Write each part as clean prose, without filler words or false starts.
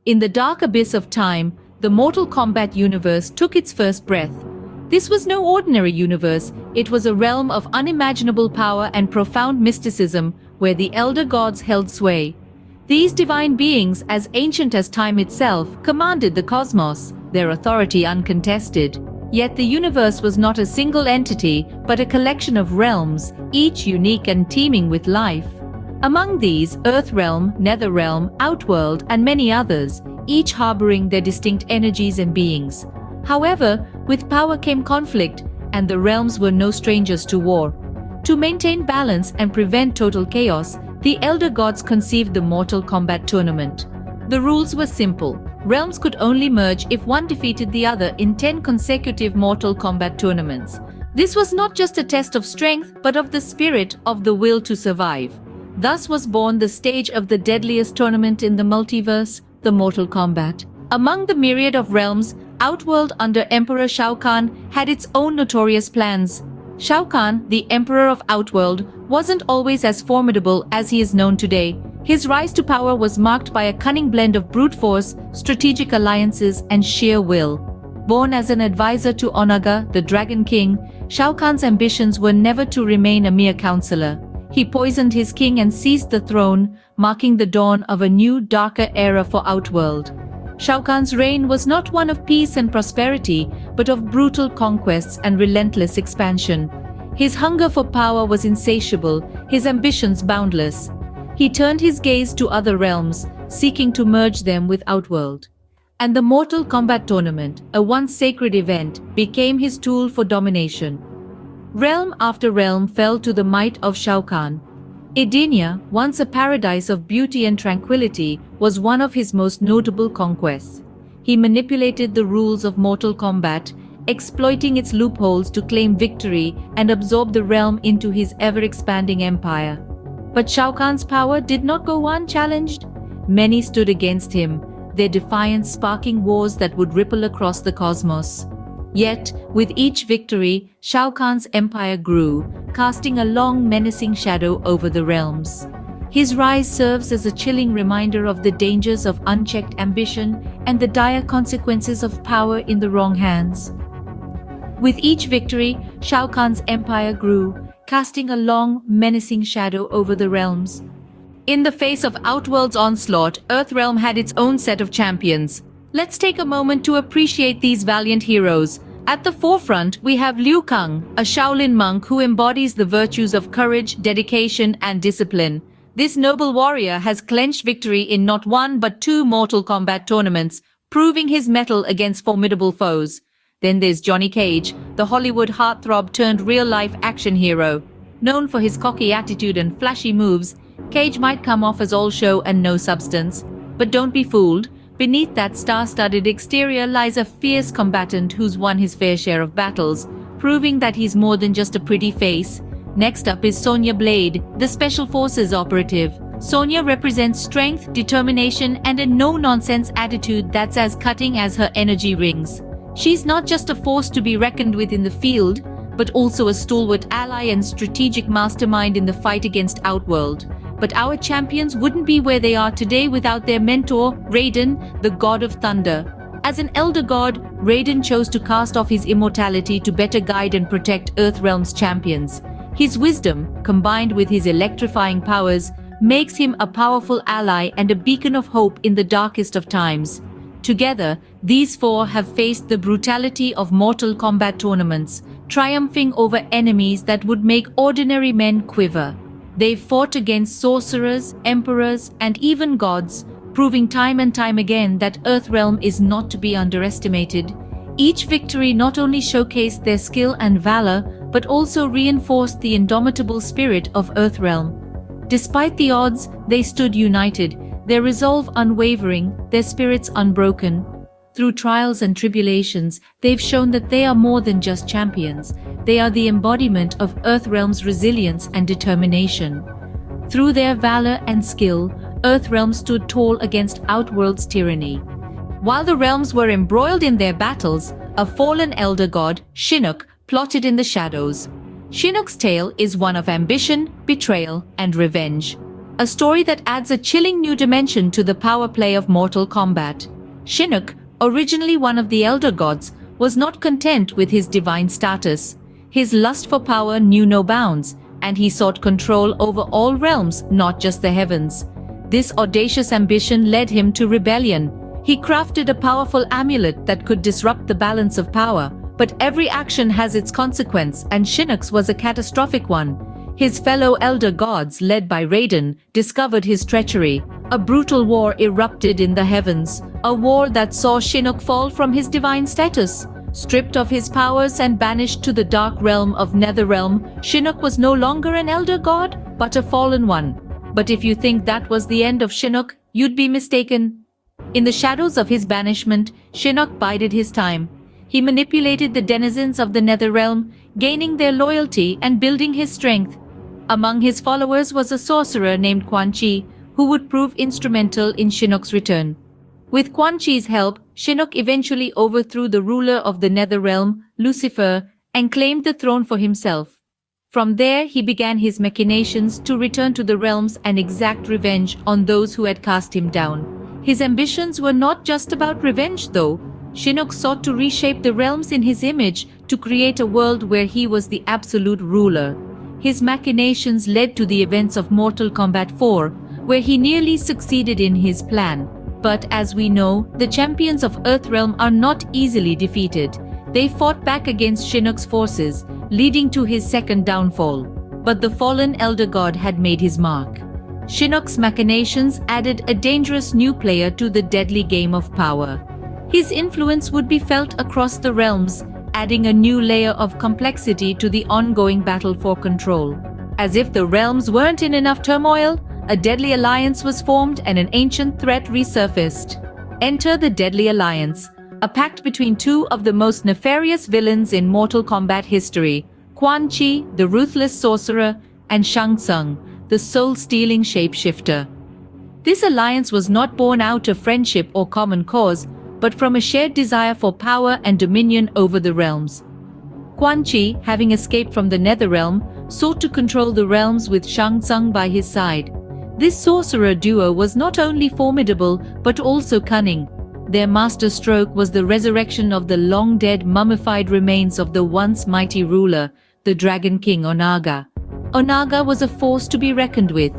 In the dark abyss of time, the Mortal Kombat universe took its first breath. This was no ordinary universe, it was a realm of unimaginable power and profound mysticism where the elder gods held sway. These divine beings, as ancient as time itself, commanded the cosmos, their authority uncontested. Yet the universe was not a single entity, but a collection of realms, each unique and teeming with life. Among these, Earthrealm, Netherrealm, Outworld, and many others, each harboring their distinct energies and beings. However, with power came conflict, and the realms were no strangers to war. To maintain balance and prevent total chaos, the Elder Gods conceived the Mortal Kombat tournament. The rules were simple. Realms could only merge if one defeated the other in 10 consecutive Mortal Kombat tournaments. This was not just a test of strength, but of the spirit, of the will to survive. Thus was born the stage of the deadliest tournament in the multiverse, the Mortal Kombat. Among the myriad of realms, Outworld under Emperor Shao Kahn had its own notorious plans. Shao Kahn, the Emperor of Outworld, wasn't always as formidable as he is known today. His rise to power was marked by a cunning blend of brute force, strategic alliances, and sheer will. Born as an advisor to Onaga, the Dragon King, Shao Kahn's ambitions were never to remain a mere counselor. He poisoned his king and seized the throne, marking the dawn of a new, darker era for Outworld. Shao Kahn's reign was not one of peace and prosperity, but of brutal conquests and relentless expansion. His hunger for power was insatiable, his ambitions boundless. He turned his gaze to other realms, seeking to merge them with Outworld. And the Mortal Kombat tournament, a once sacred event, became his tool for domination. Realm after realm fell to the might of Shao Kahn. Edenia, once a paradise of beauty and tranquility, was one of his most notable conquests. He manipulated the rules of Mortal Kombat, exploiting its loopholes to claim victory and absorb the realm into his ever-expanding empire. But Shao Kahn's power did not go unchallenged. Many stood against him, their defiance sparking wars that would ripple across the cosmos. Yet, with each victory, Shao Kahn's empire grew, casting a long, menacing shadow over the realms. His rise serves as a chilling reminder of the dangers of unchecked ambition and the dire consequences of power in the wrong hands. With each victory, Shao Kahn's empire grew, casting a long, menacing shadow over the realms. In the face of Outworld's onslaught, Earthrealm had its own set of champions. Let's take a moment to appreciate these valiant heroes. At the forefront, we have Liu Kang, a Shaolin monk who embodies the virtues of courage, dedication, and discipline. This noble warrior has clenched victory in not one but two Mortal Kombat tournaments, proving his mettle against formidable foes. Then there's Johnny Cage, the Hollywood heartthrob turned real-life action hero. Known for his cocky attitude and flashy moves, Cage might come off as all show and no substance. But don't be fooled. Beneath that star-studded exterior lies a fierce combatant who's won his fair share of battles, proving that he's more than just a pretty face. Next up is Sonya Blade, the Special Forces operative. Sonya represents strength, determination, and a no-nonsense attitude that's as cutting as her energy rings. She's not just a force to be reckoned with in the field, but also a stalwart ally and strategic mastermind in the fight against Outworld. But our champions wouldn't be where they are today without their mentor, Raiden, the God of Thunder. As an elder god, Raiden chose to cast off his immortality to better guide and protect Earthrealm's champions. His wisdom, combined with his electrifying powers, makes him a powerful ally and a beacon of hope in the darkest of times. Together, these four have faced the brutality of Mortal Kombat tournaments, triumphing over enemies that would make ordinary men quiver. They've fought against sorcerers, emperors, and even gods, proving time and time again that Earthrealm is not to be underestimated. Each victory not only showcased their skill and valor, but also reinforced the indomitable spirit of Earthrealm. Despite the odds, they stood united, their resolve unwavering, their spirits unbroken. Through trials and tribulations, they've shown that they are more than just champions. They are the embodiment of Earthrealm's resilience and determination. Through their valor and skill, Earthrealm stood tall against Outworld's tyranny. While the realms were embroiled in their battles, a fallen elder god, Shinnok, plotted in the shadows. Shinnok's tale is one of ambition, betrayal, and revenge. a story that adds a chilling new dimension to the power play of Mortal Kombat. Shinnok, originally one of the Elder Gods, was not content with his divine status. His lust for power knew no bounds, and he sought control over all realms, not just the heavens. This audacious ambition led him to rebellion. He crafted a powerful amulet that could disrupt the balance of power, but every action has its consequence, and Shinnok's was a catastrophic one. His fellow Elder Gods, led by Raiden, discovered his treachery. A brutal war erupted in the heavens, a war that saw Shinnok fall from his divine status. Stripped of his powers and banished to the dark realm of Netherrealm, Shinnok was no longer an Elder God, but a fallen one. But if you think that was the end of Shinnok, you'd be mistaken. In the shadows of his banishment, Shinnok bided his time. He manipulated the denizens of the Netherrealm, gaining their loyalty and building his strength. Among his followers was a sorcerer named Quan Chi, who would prove instrumental in Shinnok's return. With Quan Chi's help, Shinnok eventually overthrew the ruler of the Netherrealm, Lucifer, and claimed the throne for himself. From there, he began his machinations to return to the realms and exact revenge on those who had cast him down. His ambitions were not just about revenge, though. Shinnok sought to reshape the realms in his image to create a world where he was the absolute ruler. His machinations led to the events of Mortal Kombat 4, where he nearly succeeded in his plan. But as we know, the champions of Earthrealm are not easily defeated. They fought back against Shinnok's forces, leading to his second downfall. But the fallen Elder God had made his mark. Shinnok's machinations added a dangerous new player to the deadly game of power. His influence would be felt across the realms, adding a new layer of complexity to the ongoing battle for control. As if the realms weren't in enough turmoil, a deadly alliance was formed and an ancient threat resurfaced. Enter the Deadly Alliance, a pact between two of the most nefarious villains in Mortal Kombat history, Quan Chi, the ruthless sorcerer, and Shang Tsung, the soul-stealing shapeshifter. This alliance was not born out of friendship or common cause, but from a shared desire for power and dominion over the realms. Quan Chi, having escaped from the Netherrealm, sought to control the realms with Shang Tsung by his side. This sorcerer duo was not only formidable, but also cunning. Their masterstroke was the resurrection of the long-dead mummified remains of the once mighty ruler, the Dragon King Onaga. Onaga was a force to be reckoned with.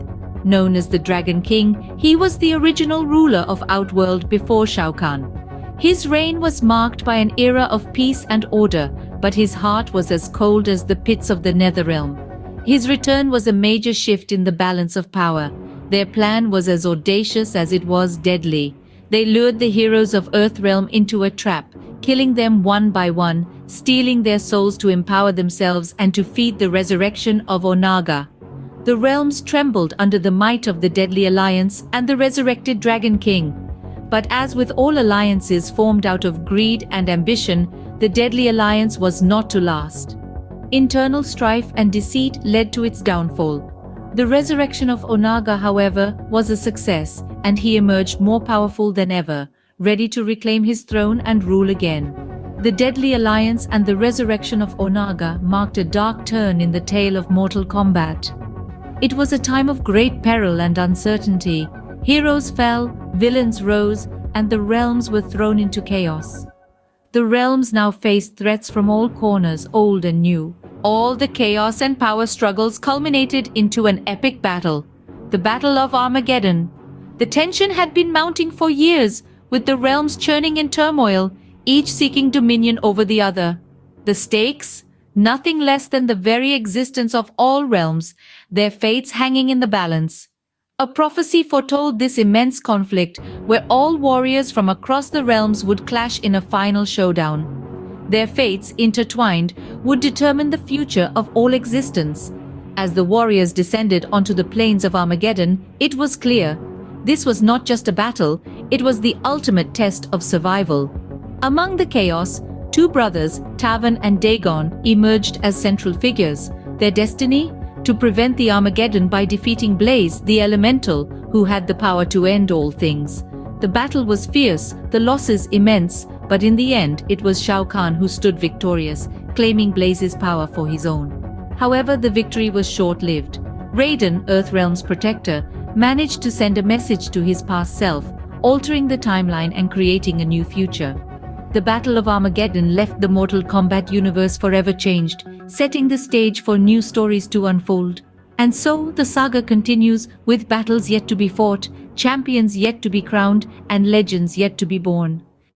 Known as the Dragon King, he was the original ruler of Outworld before Shao Kahn. His reign was marked by an era of peace and order, but his heart was as cold as the pits of the Netherrealm. His return was a major shift in the balance of power. Their plan was as audacious as it was deadly. They lured the heroes of Earthrealm into a trap, killing them one by one, stealing their souls to empower themselves and to feed the resurrection of Onaga. The realms trembled under the might of the Deadly Alliance and the resurrected Dragon King. But as with all alliances formed out of greed and ambition, the Deadly Alliance was not to last. Internal strife and deceit led to its downfall. The resurrection of Onaga, however, was a success, and he emerged more powerful than ever, ready to reclaim his throne and rule again. The Deadly Alliance and the resurrection of Onaga marked a dark turn in the tale of Mortal Kombat. It was a time of great peril and uncertainty. Heroes fell, villains rose, and the realms were thrown into chaos. The realms now faced threats from all corners, old and new. All the chaos and power struggles culminated into an epic battle, the Battle of Armageddon. The tension had been mounting for years, with the realms churning in turmoil, each seeking dominion over the other. The stakes? Nothing less than the very existence of all realms, their fates hanging in the balance. A prophecy foretold this immense conflict, where all warriors from across the realms would clash in a final showdown. Their fates, intertwined, would determine the future of all existence. As the warriors descended onto the plains of Armageddon, it was clear. This was not just a battle, it was the ultimate test of survival. Among the chaos, two brothers, Tavan and Dagon, emerged as central figures. Their destiny? To prevent the Armageddon by defeating Blaze, the elemental, who had the power to end all things. The battle was fierce, the losses immense, but in the end it was Shao Kahn who stood victorious, claiming Blaze's power for his own. However, the victory was short-lived. Raiden, Earthrealm's protector, managed to send a message to his past self, altering the timeline and creating a new future. The Battle of Armageddon left the Mortal Kombat universe forever changed, setting the stage for new stories to unfold. And so, the saga continues, with battles yet to be fought, champions yet to be crowned, and legends yet to be born.